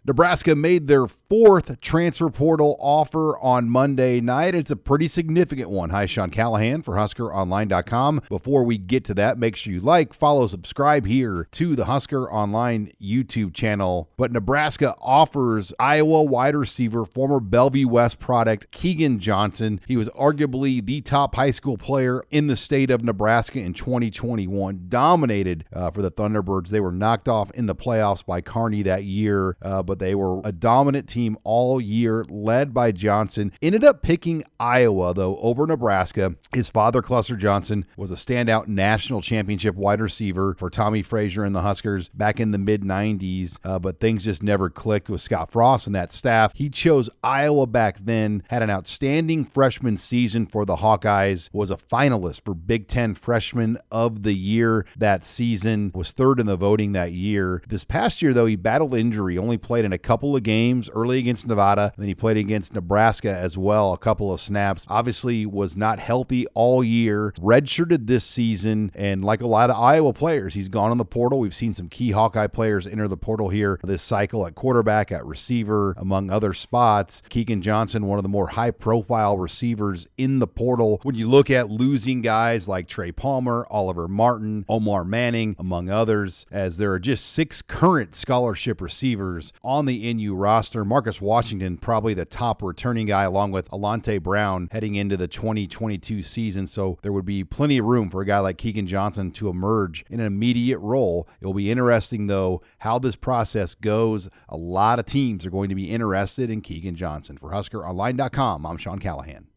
Nebraska made their fourth transfer portal offer on Monday night. It's a pretty significant one. Hi, Sean Callahan for HuskerOnline.com. Before we get to that, make sure you like, follow, subscribe here to the Husker Online YouTube channel. But Nebraska offers Iowa wide receiver, former Bellevue West product, Kegan Johnson. He was arguably the top high school player in the state of Nebraska in 2021. Dominated for the Thunderbirds. They were knocked off in the playoffs by Kearney that year, but they were a dominant team all year, led by Johnson. Ended up picking Iowa, though, over Nebraska. His father, Cluster Johnson, was a standout national championship wide receiver for Tommy Frazier and the Huskers back in the mid-90s, but things just never clicked with Scott Frost and that staff. He chose Iowa back then, had an outstanding freshman season for the Hawkeyes, was a finalist for Big Ten Freshman of the Year that season, was third in the voting that year. This past year, though, he battled injury, only played in a couple of games, early against Nevada, then he played against Nebraska as well, a couple of snaps. Obviously was not healthy all year, redshirted this season, and like a lot of Iowa players, he's gone on the portal. We've seen some key Hawkeye players enter the portal here this cycle at quarterback, at receiver, among other spots. Kegan Johnson, one of the more high-profile receivers in the portal. When you look at losing guys like Trey Palmer, Oliver Martin, Omar Manning, among others, as there are just 6 current scholarship receivers on the NU roster. Marcus Washington, probably the top returning guy, along with Alante Brown heading into the 2022 season. So there would be plenty of room for a guy like Kegan Johnson to emerge in an immediate role. It will be interesting, though, how this process goes. A lot of teams are going to be interested in Kegan Johnson. For HuskerOnline.com, I'm Sean Callahan.